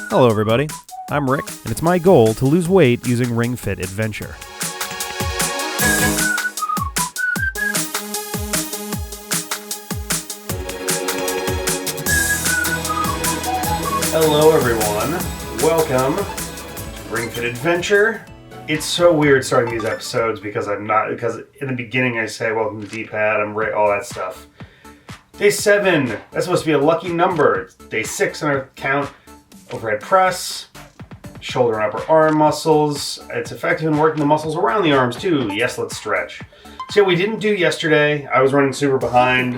Hello everybody, I'm Rick, and it's my goal to lose weight using Ring Fit Adventure. Hello everyone, welcome to Ring Fit Adventure. It's so weird starting these episodes because in the beginning I say welcome to D-pad, I'm Rick, all that stuff. Day 7, that's supposed to be a lucky number. It's day 6 on our count. Overhead press, shoulder and upper arm muscles. It's effective in working the muscles around the arms too. Yes, let's stretch. So we didn't do yesterday. I was running super behind.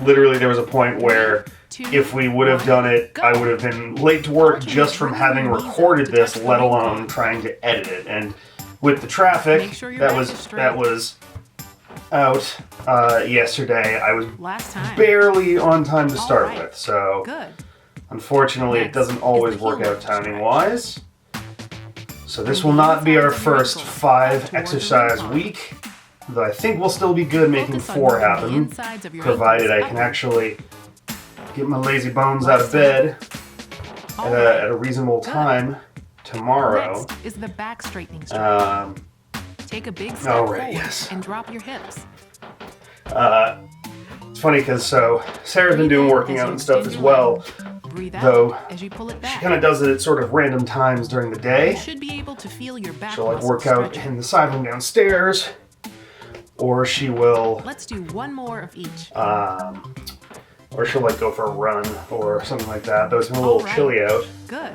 Literally there was a point where if we would have done it, I would have been late to work just from having recorded this, let alone trying to edit it. And with the traffic that was out yesterday, I was barely on time to start with. So unfortunately, it doesn't always work out timing-wise. So this will not be our first 5 exercise week, though I think we'll still be good making 4 happen, provided I can actually get my lazy bones out of bed at a reasonable time tomorrow. Next is the back straightening stretch. Take a big step forward and drop your hips. It's funny because Sarah's been doing working out and stuff as well. Though she kind of does it at sort of random times during the day. She'll like work out in the side room downstairs, or she will. Let's do one more of each. Or she'll like go for a run or something like that. Though it's been a little chilly out. Good.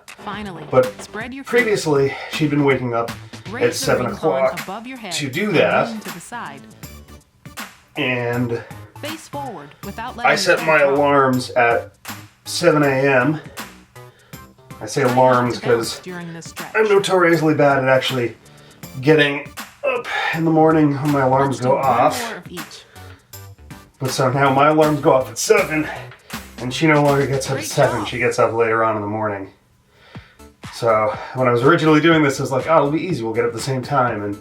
Finally, but spread your previously she'd been waking up at 7 o'clock to do that. To the side. And face forward without I set my alarms at 7 a.m. I say alarms because I'm notoriously bad at actually getting up in the morning when my alarms go off. But so now my alarms go off at 7, and she no longer gets up at 7. She gets up later on in the morning. So when I was originally doing this, I was like, oh, it'll be easy. We'll get up at the same time. And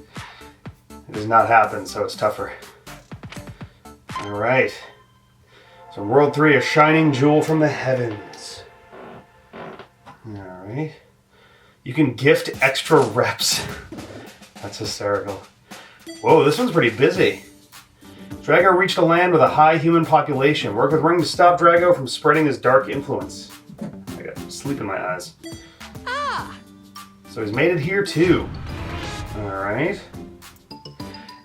it does not happen, so it's tougher. All right. So World 3, a shining jewel from the heavens. All right. You can gift extra reps. That's hysterical. Whoa, this one's pretty busy. Drago reached a land with a high human population. Work with Ring to stop Drago from spreading his dark influence. I got sleep in my eyes. So he's made it here too. Alright.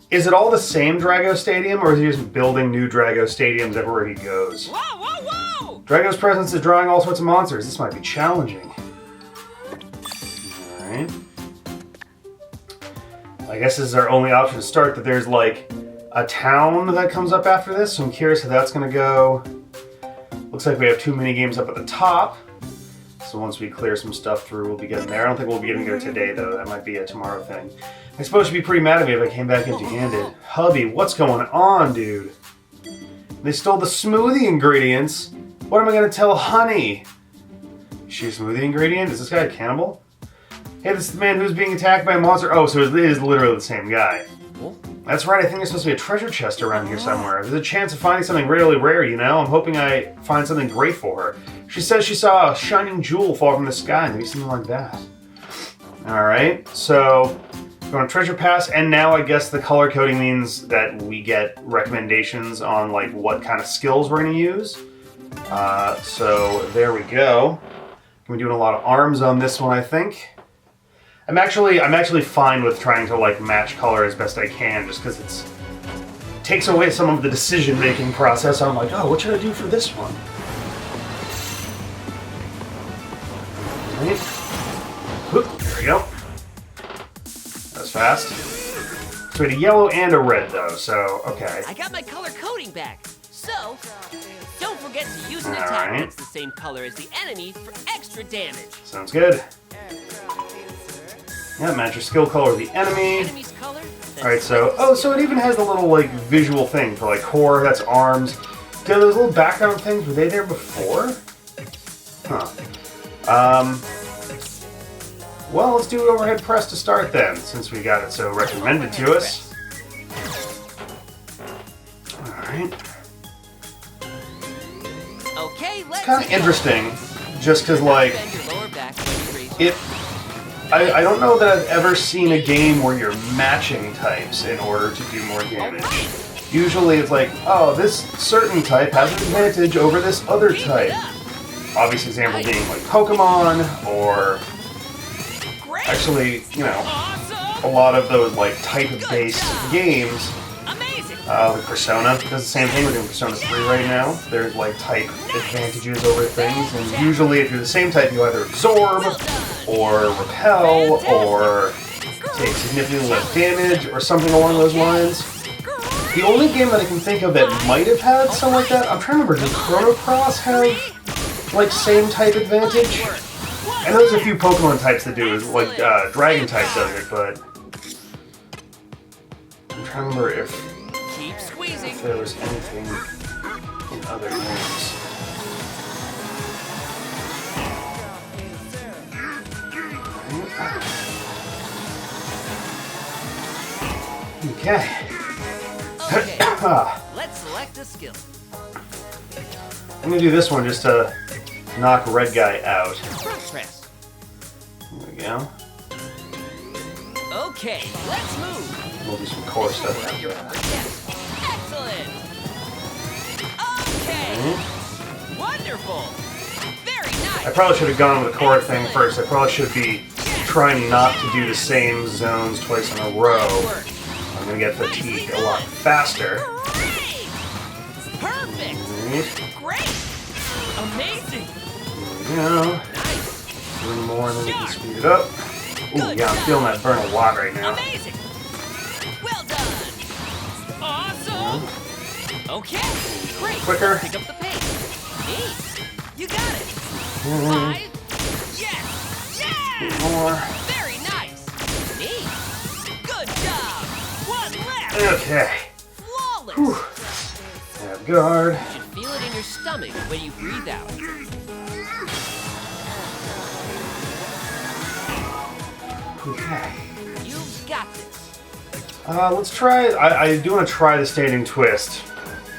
Is it all the same Drago Stadium, or is he just building new Drago Stadiums everywhere he goes? Whoa, whoa, whoa! Drago's presence is drawing all sorts of monsters. This might be challenging. Alright. I guess this is our only option to start, that there's like a town that comes up after this, so I'm curious how that's going to go. Looks like we have 2 mini games up at the top. So once we clear some stuff through, we'll be getting there. I don't think we'll be getting there today, though. That might be a tomorrow thing. I suppose she'd be pretty mad at me if I came back empty-handed. Hubby, what's going on, dude? They stole the smoothie ingredients. What am I going to tell Honey? Is she a smoothie ingredient? Is this guy a cannibal? Hey, this is the man who's being attacked by a monster. Oh, so it is literally the same guy. That's right, I think there's supposed to be a treasure chest around here somewhere. There's a chance of finding something really rare, you know? I'm hoping I find something great for her. She says she saw a shining jewel fall from the sky, maybe something like that. Alright, so go on treasure pass, and now I guess the color coding means that we get recommendations on like what kind of skills we're going to use. So there we go. We're doing a lot of arms on this one, I think. I'm actually fine with trying to like match color as best I can, just because it takes away some of the decision-making process. I'm like, oh, what should I do for this one? Right. Whoop, there we go. That was fast. So we had a yellow and a red though, so okay. I got my color coding back. So don't forget to use an attack that's the same color as the enemy for extra damage. Sounds good. Yeah, match your skill color with the enemy. Enemy's color. Alright, so so it even has the little like visual thing for like core, that's arms. Do those little background things, were they there before? Huh. Well, let's do overhead press to start then, since we got it so recommended to us. Alright. Okay, let's kind of interesting, just because, like, Bend your lower back when you raise it... I don't know that I've ever seen a game where you're matching types in order to do more damage. Usually it's like, oh, this certain type has an advantage over this other type. Obvious example being like Pokemon, or actually, you know, a lot of those like type-based games. The Persona does the same thing. We're doing Persona 3 right now. There's like type advantages over things, and usually if you're the same type, you either absorb, or repel, or take significantly less damage, or something along those lines. The only game that I can think of that might have had something like that, I'm trying to remember, did Chrono Cross have like same type advantage? I know there's a few Pokemon types that do, like Dragon type does it, but I'm trying to remember if there was anything in other games. Okay. Let's select a skill. I'm gonna do this one just to knock red guy out. Press. There we go. Okay, let's move. We'll do some core stuff after that. Excellent. Okay. Wonderful. Very nice. I probably should have gone with the core thing first. I probably should be trying not to do the same zones twice in a row. I'm gonna get fatigued a lot faster. Great. Perfect. Great. Amazing. There we go. Nice. A little more and then we can speed it up. Ooh, yeah, I'm feeling that burn a lot right now. Amazing. Well done. Awesome. Okay. Great. Quicker. Pick up the pace. Neat. You got it. 5. Yes. Yeah. More. Very nice. Neat. Good job. 1 left. Okay. Flawless. Whew. Have guard. You should feel it in your stomach when you breathe out. Okay. You've got this. Let's try. I do want to try the standing twist.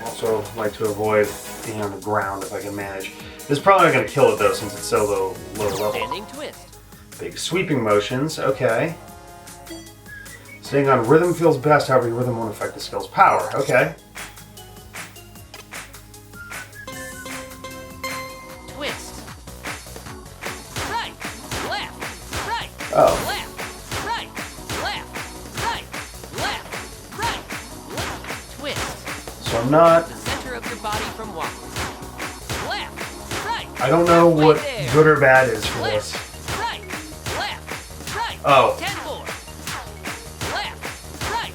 Also, like to avoid being on the ground if I can manage. This is probably not going to kill it though, since it's so low level. Standing twist. Big sweeping motions. Okay. Staying on rhythm feels best. However, your rhythm won't affect the skill's power. Okay. Twist. Right. Left. Right. Oh. Left. Right. Left. Right. Left. Right. Left. Twist. So I'm not. The center of your body from walking. Left. Right. I don't know what there. good or bad is for Left. this. Right. Left. Right. Oh. 10 more. Left. Right.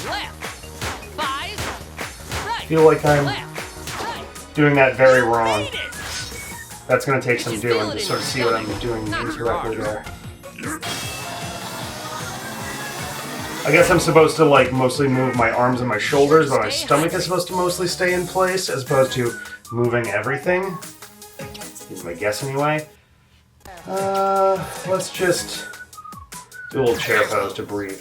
Left. 5. Right. I feel like I'm Left. Right. doing that very You wrong. made it. That's going to take some You feel doing it to in sort of your see what I'm stomach, doing not your incorrectly arms. there. I guess I'm supposed to like mostly move my arms and my shoulders, but my stomach is supposed to mostly stay in place as opposed to moving everything. Is my guess anyway. Let's just do a little chair pose to breathe.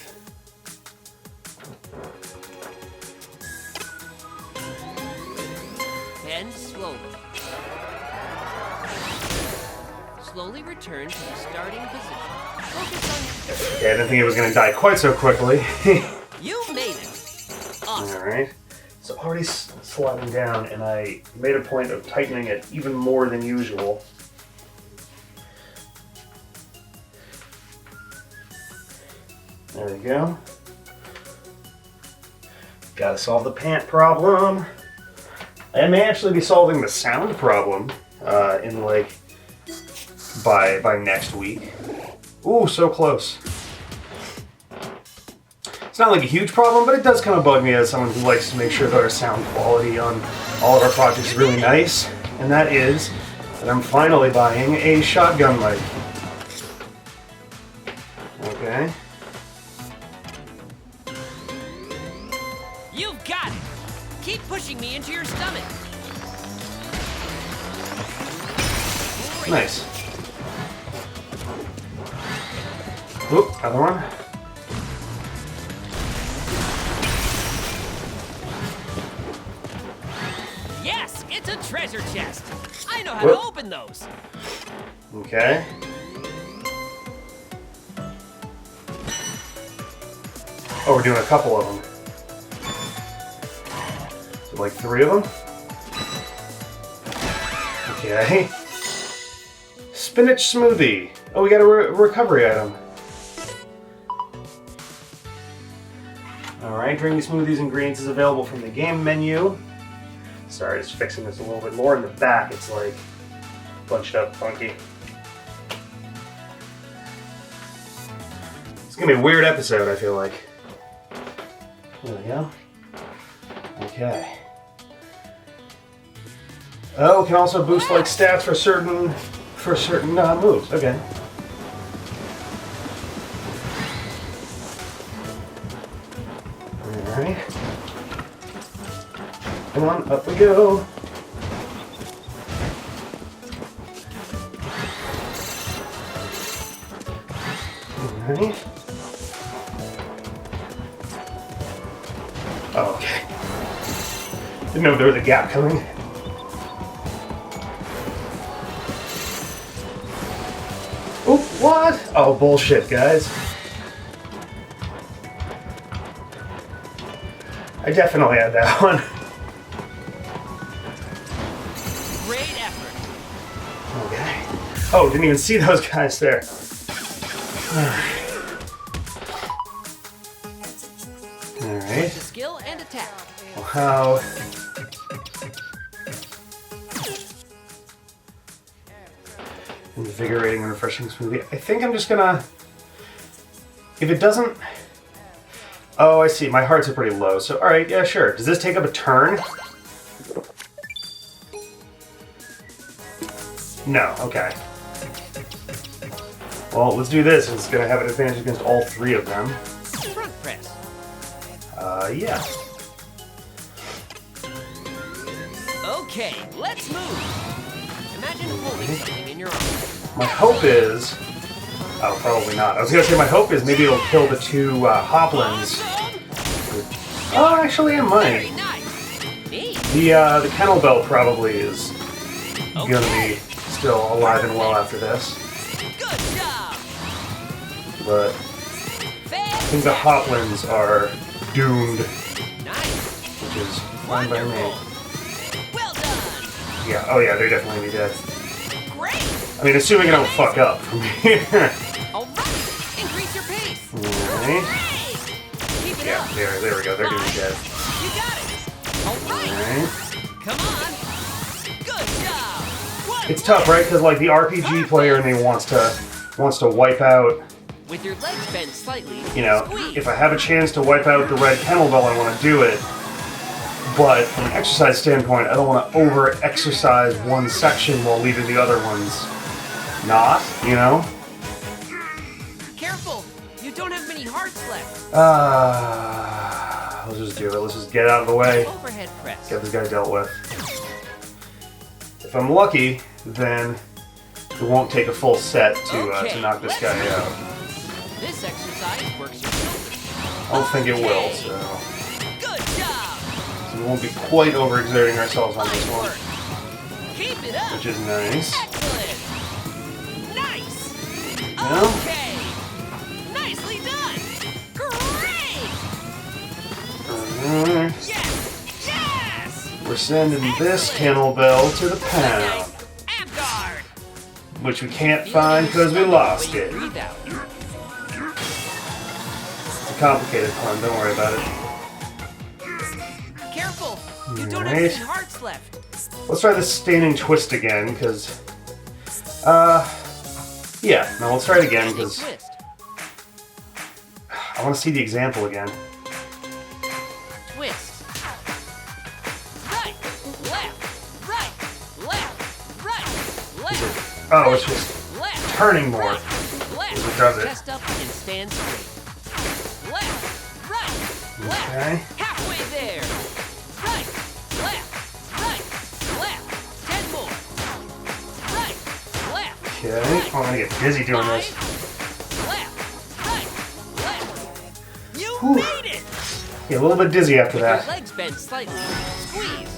Bend slowly. Slowly return to the starting position. Focus on your... Okay, I didn't think it was going to die quite so quickly. You made it. Awesome. Alright. It's already sliding down, and I made a point of tightening it even more than usual. There we go. Gotta solve the pant problem. I may actually be solving the sound problem in like by next week. Ooh, so close. It's not like a huge problem, but it does kind of bug me as someone who likes to make sure that our sound quality on all of our projects is really nice. And that is that I'm finally buying a shotgun mic. Okay. You've got it. Keep pushing me into your stomach. Great. Nice. Oop, other one. Yes, it's a treasure chest. I know how to open those. Okay. Oh, we're doing a couple of them. So like 3 of them? Okay. Spinach smoothie. Oh, we got a recovery item. Alright, drinking smoothies ingredients is available from the game menu. Sorry, just fixing this a little bit more in the back. It's like bunched up funky. It's gonna be a weird episode, I feel like. There we go. Okay. Oh, can also boost like stats for certain moves. Okay. All right. Come on, up we go. All right. Oh, okay. Didn't know there was a gap coming. Oh, what? Oh, bullshit, guys. I definitely had that one. Great effort. Okay. Oh, didn't even see those guys there. Alright. Skill and attack. Well, how... Invigorating and refreshing smoothie. I think I'm just gonna... If it doesn't... Oh, I see. My hearts are pretty low. So, alright, yeah, sure. Does this take up a turn? No, okay. Well, let's do this. It's gonna have an advantage against all 3 of them. Front press. Yeah. Okay, let's move. Imagine holding something in your arm. My hope is... Oh, probably not. I was gonna say my hope is maybe it'll kill the 2 Hoplins. Oh, actually, it might. Very nice. Neat. The Kennel Bell probably is gonna be still alive and well after this. Good job. But I think the Hoplins are doomed, Nice. which is fine by me. Wonderful. Well done. Yeah, oh yeah, they're definitely gonna be dead. Great. I mean, assuming I don't fuck up from here. All right. Increase your pace. Alright. Great. Keep it Yeah, up. there we go, they're gonna be dead. You got it. All right. Alright. Come on. Good job. What It's tough, right? Because like the RPG player in me wants to wipe out. With your legs bent slightly. You know, Squeeze. if I have a chance to wipe out the red Kennel Bell, I want to do it. But from an exercise standpoint, I don't want to over-exercise one section while leaving the other ones not, you know? Careful. You don't have many hearts left. Let's just do it. Let's just get out of the way. Overhead press. Get this guy dealt with. If I'm lucky, then it won't take a full set to knock this guy out. This exercise works your shoulders. I don't think it will, so Good job. we won't be quite overexerting ourselves on this Nice one, work. Keep it up. which is nice. Excellent. Nice. Yeah. Okay. Nicely done. Great. Yes. Yes. We're sending this Kennel Bell to the pound, Abguard. which we can't find because we lost it. Breathe out. It's a complicated pun, don't worry about it. Careful. You don't have Alright. any hearts left. Let's try the Staining Twist again, because... yeah, no, let's try it again, because Twist. I want to see the example again. Twist. Right. Left. Right. Left. Right. Left. Oh, it's just Left. turning more. Left. It does it. Chest up and stand straight. Left. Right. Left. Okay. Halfway there. Right. Left. Right. Left. 10 more. Right. Left. Okay. Oh, I'm gonna get dizzy doing this. 5. Left. Right. Left. You Whew. made it. Yeah, a little bit dizzy after Your that. legs bent slightly. Squeeze.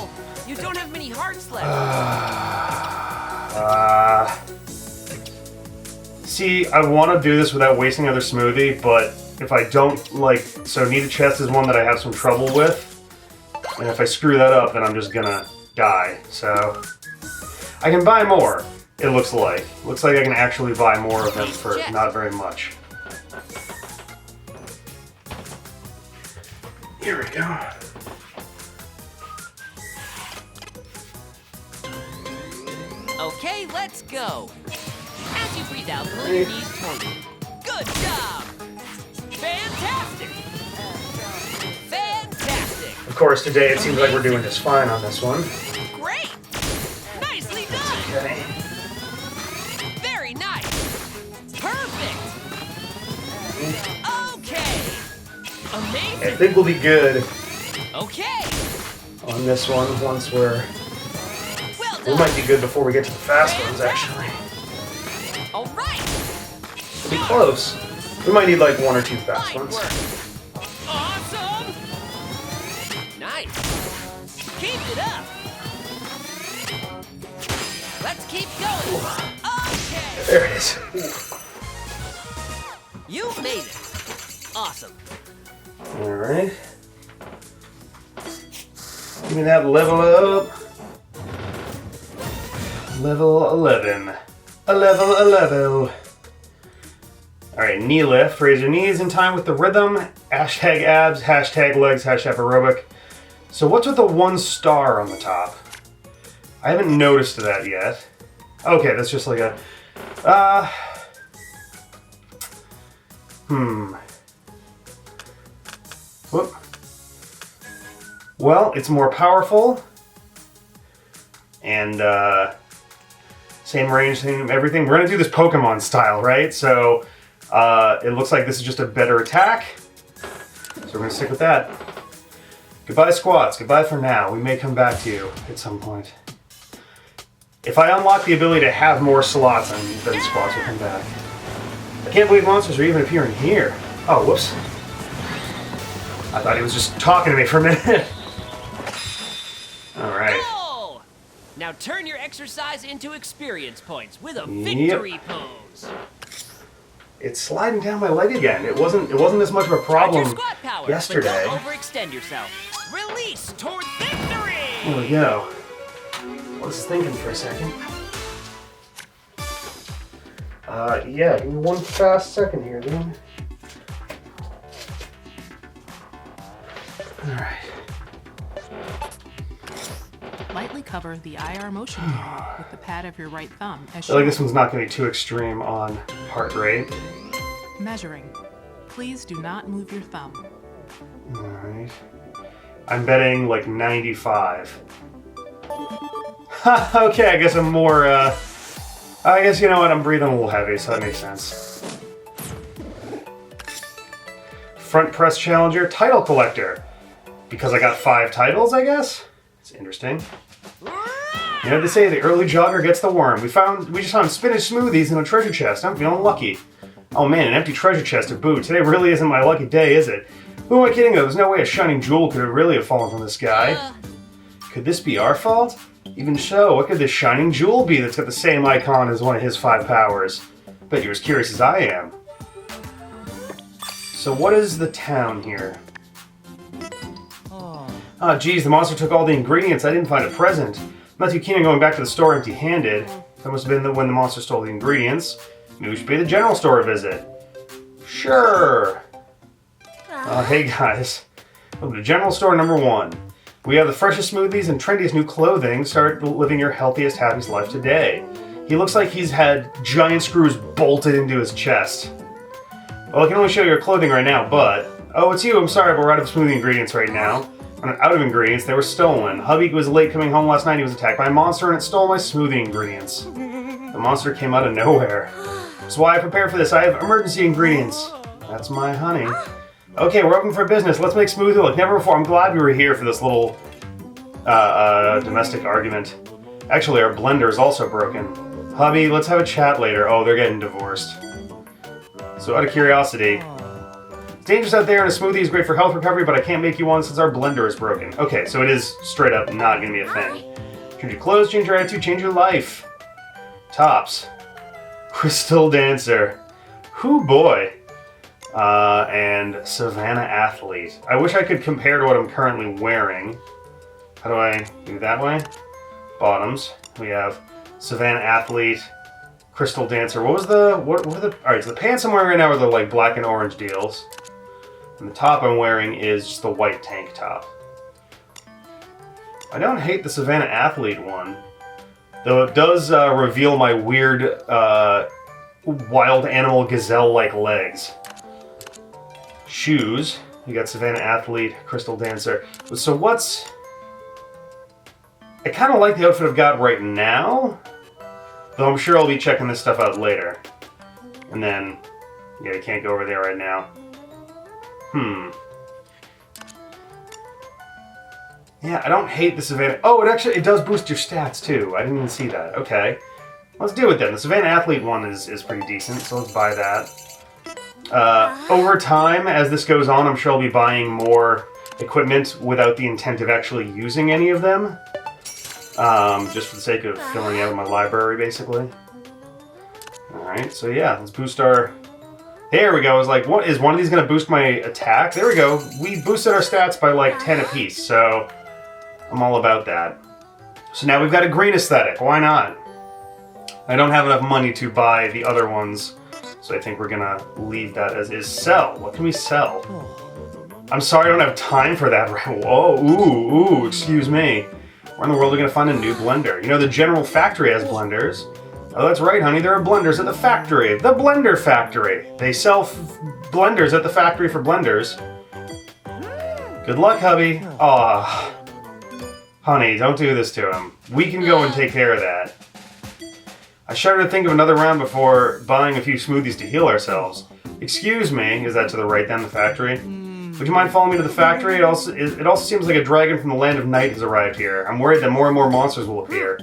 Oh, you don't have many hearts left. See, I want to do this without wasting another smoothie, but if I don't, like, so Need a Chest is one that I have some trouble with, and if I screw that up, then I'm just gonna die, so I can buy more, it looks like. Looks like I can actually buy more of them for not very much. Here we go. Okay, let's go. As you breathe out, pull your knees toward you. Good job! Fantastic! Fantastic! Of course, today it seems like we're doing just fine on this one. Great! Nicely done! Okay. Very nice! Perfect! Okay! Amazing! I think we'll be good Okay! on this one once we're... Well We done! might be good before we get to the fast ones, actually. All right! It'll be close. We might need like 1 or 2 fast Fine ones. work! Awesome! Nice! Keep it up! Let's keep going! Okay! There it is. You made it! Awesome! Alright. Give me that level up. Level 11. A level, a level. Alright, knee lift. Raise your knees in time with the rhythm. Hashtag abs, hashtag legs, hashtag aerobic. So what's with the 1 star on the top? I haven't noticed that yet. Okay, that's just like a... Whoop. Well, it's more powerful. And, same range, same everything. We're gonna do this Pokemon style, right? So, it looks like this is just a better attack. So we're gonna stick with that. Goodbye squats, goodbye for now. We may come back to you at some point. If I unlock the ability to have more slots, then squats will come back. I can't believe monsters are even appearing here. Oh, whoops. I thought he was just talking to me for a minute. Alright. Go! Now turn your exercise into experience points with a victory pose. It's sliding down my leg again. It wasn't as much of a problem Your squat power, yesterday. But don't overextend yourself. Release toward victory! There we go. I was thinking for a second. Yeah, give me 1 fast second here, then. Alright. Lightly cover the IR motion area with the pad of your right thumb as I feel like shown. this one's not going to be too extreme on heart rate. Measuring. Please do not move your thumb. Alright. I'm betting like 95. Okay, I guess I'm more, I guess, you know what, I'm breathing a little heavy, so that makes sense. Front press challenger, title collector. Because I got 5 titles, I guess? It's interesting. You know what they say, the early jogger gets the worm. We just found spinach smoothies in a treasure chest. I'm feeling lucky. Oh man, an empty treasure chest to boot. Today really isn't my lucky day, is it? Who am I kidding though? There's no way a shining jewel could really have fallen from the sky. Could this be our fault? Even so, what could this shining jewel be that's got the same icon as one of his 5 powers? Bet you're as curious as I am. So what is the town here? Oh geez, the monster took all the ingredients. I didn't find a present. I'm not too keen on going back to the store empty-handed. That must have been when the monster stole the ingredients. Maybe we should pay the general store a visit. Sure. Hey guys. Welcome to general store number 1. We have the freshest smoothies and trendiest new clothing. Start living your healthiest, happiest life today. He looks like he's had giant screws bolted into his chest. Well, I can only show you your clothing right now, but... Oh, it's you. I'm sorry, but we're out of smoothie ingredients right now. I'm out of ingredients. They were stolen. Hubby was late coming home last night. He was attacked by a monster and it stole my smoothie ingredients. The monster came out of nowhere. That's why I prepared for this. I have emergency ingredients. That's my honey. Okay, we're open for business. Let's make smoothie like never before. I'm glad we were here for this little domestic argument. Actually, our blender is also broken. Hubby, let's have a chat later. Oh, they're getting divorced. So out of curiosity, dangerous out there, and a smoothie is great for health recovery, but I can't make you one since our blender is broken. Okay, so it is straight up not gonna be a thing. Change your clothes, change your attitude, change your life. Tops. Crystal Dancer. Hoo boy. And Savannah Athlete. I wish I could compare to what I'm currently wearing. How do I do that way? Bottoms. We have Savannah Athlete, Crystal Dancer. What were the... Alright, so the pants I'm wearing right now are the like black and orange deals. And the top I'm wearing is just the white tank top. I don't hate the Savannah Athlete one. Though it does reveal my weird wild animal gazelle-like legs. Shoes. You got Savannah Athlete, Crystal Dancer. So what's... I kind of like the outfit I've got right now. Though I'm sure I'll be checking this stuff out later. And then... Yeah, I can't go over there right now. Yeah, I don't hate the Savannah... Oh, it does boost your stats, too. I didn't even see that. Okay. Let's do it then. The Savannah Athlete one is pretty decent, so let's buy that. Over time, as this goes on, I'm sure I'll be buying more equipment without the intent of actually using any of them. Just for the sake of filling out my library, basically. Alright, so yeah, let's boost our... There we go. I was like, what, is one of these going to boost my attack? There we go. We boosted our stats by like 10 apiece, so I'm all about that. So now we've got a green aesthetic. Why not? I don't have enough money to buy the other ones, so I think we're going to leave that as is. Sell. What can we sell? I'm sorry, I don't have time for that. Whoa, ooh, excuse me. Where in the world are we going to find a new blender? You know, the General Factory has blenders. Oh, that's right, honey. There are blenders at the factory. The Blender Factory. They sell blenders at the factory for blenders. Good luck, hubby. Aw. Honey, don't do this to him. We can go and take care of that. I shudder to think of another round before buying a few smoothies to heal ourselves. Excuse me. Is that to the right then, the factory? Would you mind following me to the factory? It also seems like a dragon from the land of night has arrived here. I'm worried that more and more monsters will appear.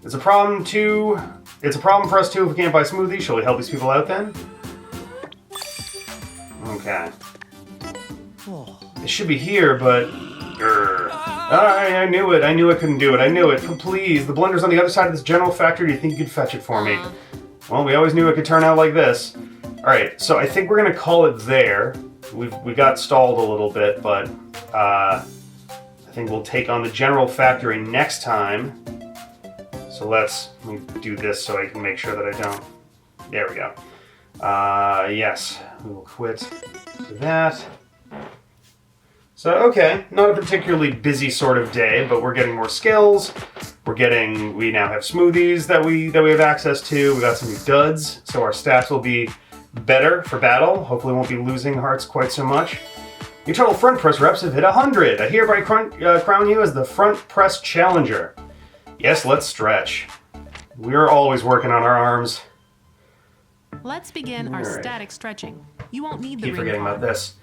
It's a problem for us too if we can't buy smoothies. Shall we help these people out then? Okay. It should be here, but... I knew it. I knew I couldn't do it. I knew it. Please, the blender's on the other side of this General Factory. Do you think you could fetch it for me? Well, we always knew it could turn out like this. Alright, so I think we're going to call it there. We got stalled a little bit, but I think we'll take on the General Factory next time. So let me do this so I can make sure that I don't. There we go. Yes, we will quit that. So, okay, not a particularly busy sort of day, but we're getting more skills. We now have smoothies that we have access to. We got some new duds, so our stats will be better for battle. Hopefully we won't be losing hearts quite so much. Your total front press reps have hit 100. I hereby crown you as the front press challenger. Yes, let's stretch. We're always working on our arms. Let's begin our static stretching. You won't need the Keep forgetting about this.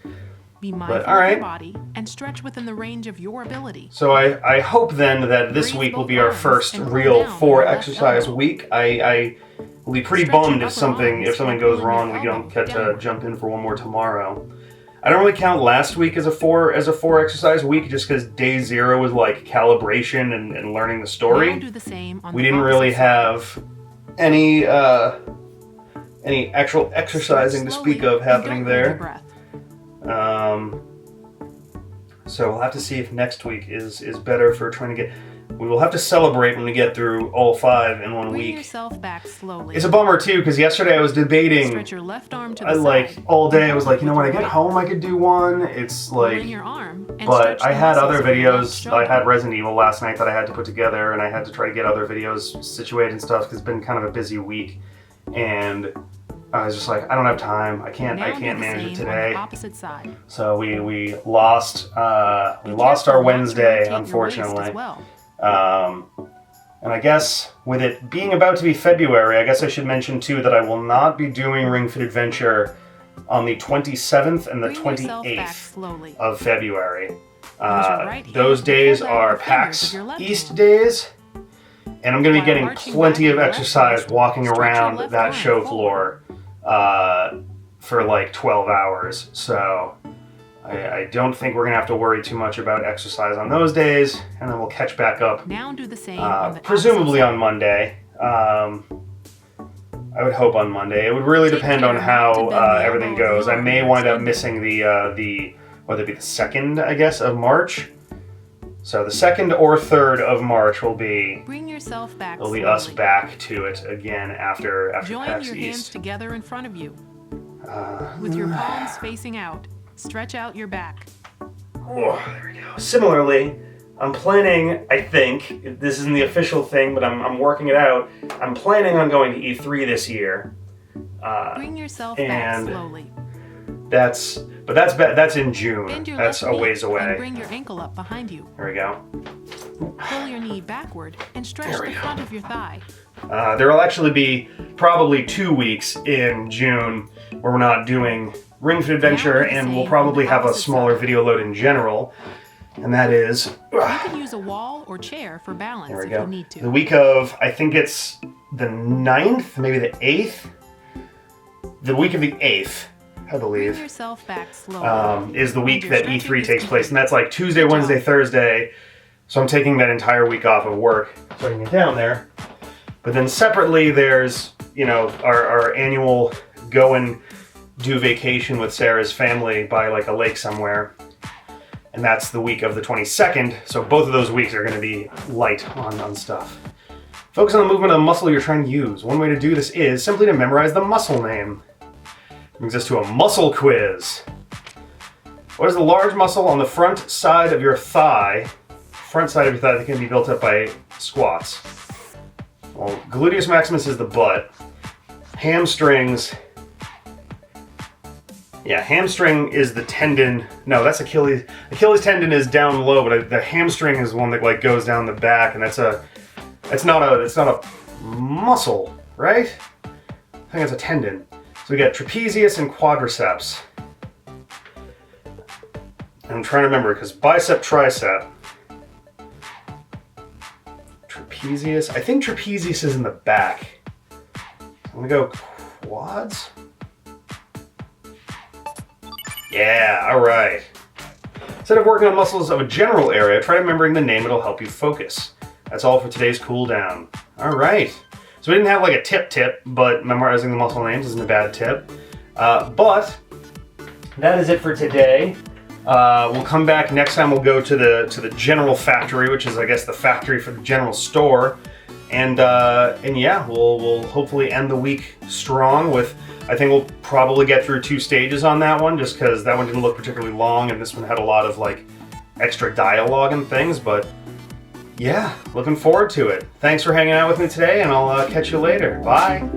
Be mindful of your body and stretch within the range of your ability. So I hope then that this week will be our first real 4 exercise week. I will be pretty bummed if something goes wrong. We don't get to jump in for one more tomorrow. I don't really count last week as a 4 exercise week just because day 0 was like calibration and learning the story. We didn't really have any actual exercising to speak of happening there. So we'll have to see if next week is better for trying to get... We will have to celebrate when we get through all 5 in one week. Yourself back slowly. It's a bummer too, because yesterday I was debating. Stretch your left arm to the side. All day I was like, you know, when I get home I could do one. It's like, but I had other videos. I had Resident Evil last night that I had to put together, and I had to try to get other videos situated and stuff because it's been kind of a busy week, and I was just like, I don't have time. I can't manage it today. Opposite side. So we lost our Wednesday, unfortunately. And I guess with it being about to be February, I guess I should mention too that I will not be doing Ring Fit Adventure on the 27th and the 28th of February. Those days are PAX East days, and I'm going to be getting plenty of exercise walking around that show floor for like 12 hours. So I don't think we're gonna have to worry too much about exercise on those days, and then we'll catch back up. Now do the same on the presumably on Monday. I would hope on Monday. It would really depend on how everything goes. I may wind up missing the whether it be the 2nd, I guess, of March. So the 2nd or 3rd of March will be. Bring yourself back. Will be us back to it again after Join PAX your East. hands together in front of you, with your palms facing out. Stretch out your back. Oh, there we go. Similarly, I'm planning, I think, this isn't the official thing, but I'm working it out. I'm planning on going to E3 this year. Bring yourself back slowly. That's in June. That's a ways away. And bring your ankle up behind you. There we go. Pull your knee backward and stretch the front of your thigh. There will actually be probably 2 weeks in June where we're not doing Ring Fit Adventure, and we'll probably have a smaller video load in general. And that is. You can use a wall or chair for balance if you need to. The week of, I think it's the 9th, maybe the 8th. The week of the 8th, I believe, Bring yourself back slowly. is the week that E3 takes place. And that's like Tuesday, Wednesday, Thursday. So I'm taking that entire week off of work so I can get down there. But then separately, there's, you know, our annual go and do vacation with Sarah's family by like a lake somewhere. And that's the week of the 22nd. So both of those weeks are going to be light on stuff. Focus on the movement of the muscle you're trying to use. One way to do this is simply to memorize the muscle name. Brings us to a muscle quiz. What is the large muscle on the front side of your thigh? Front side of your thigh that can be built up by squats. Well, gluteus maximus is the butt. Hamstrings. Yeah, hamstring is the tendon. No, that's Achilles. Achilles tendon is down low, but the hamstring is one that like goes down the back, and it's not a muscle, right? I think it's a tendon. So we got trapezius and quadriceps. And I'm trying to remember because bicep, tricep. Trapezius. I think trapezius is in the back. I'm gonna go quads. Yeah, all right. Instead of working on muscles of a general area, try remembering the name. It'll help you focus. That's all for today's cool down. All right. So we didn't have like a tip, but memorizing the muscle names isn't a bad tip. But that is it for today. We'll come back next time. We'll go to the general factory, which is I guess the factory for the general store, and yeah, we'll hopefully end the week strong with. I think we'll probably get through 2 stages on that one, just because that one didn't look particularly long, and this one had a lot of like extra dialogue and things. But yeah, looking forward to it. Thanks for hanging out with me today, and I'll catch you later. Bye.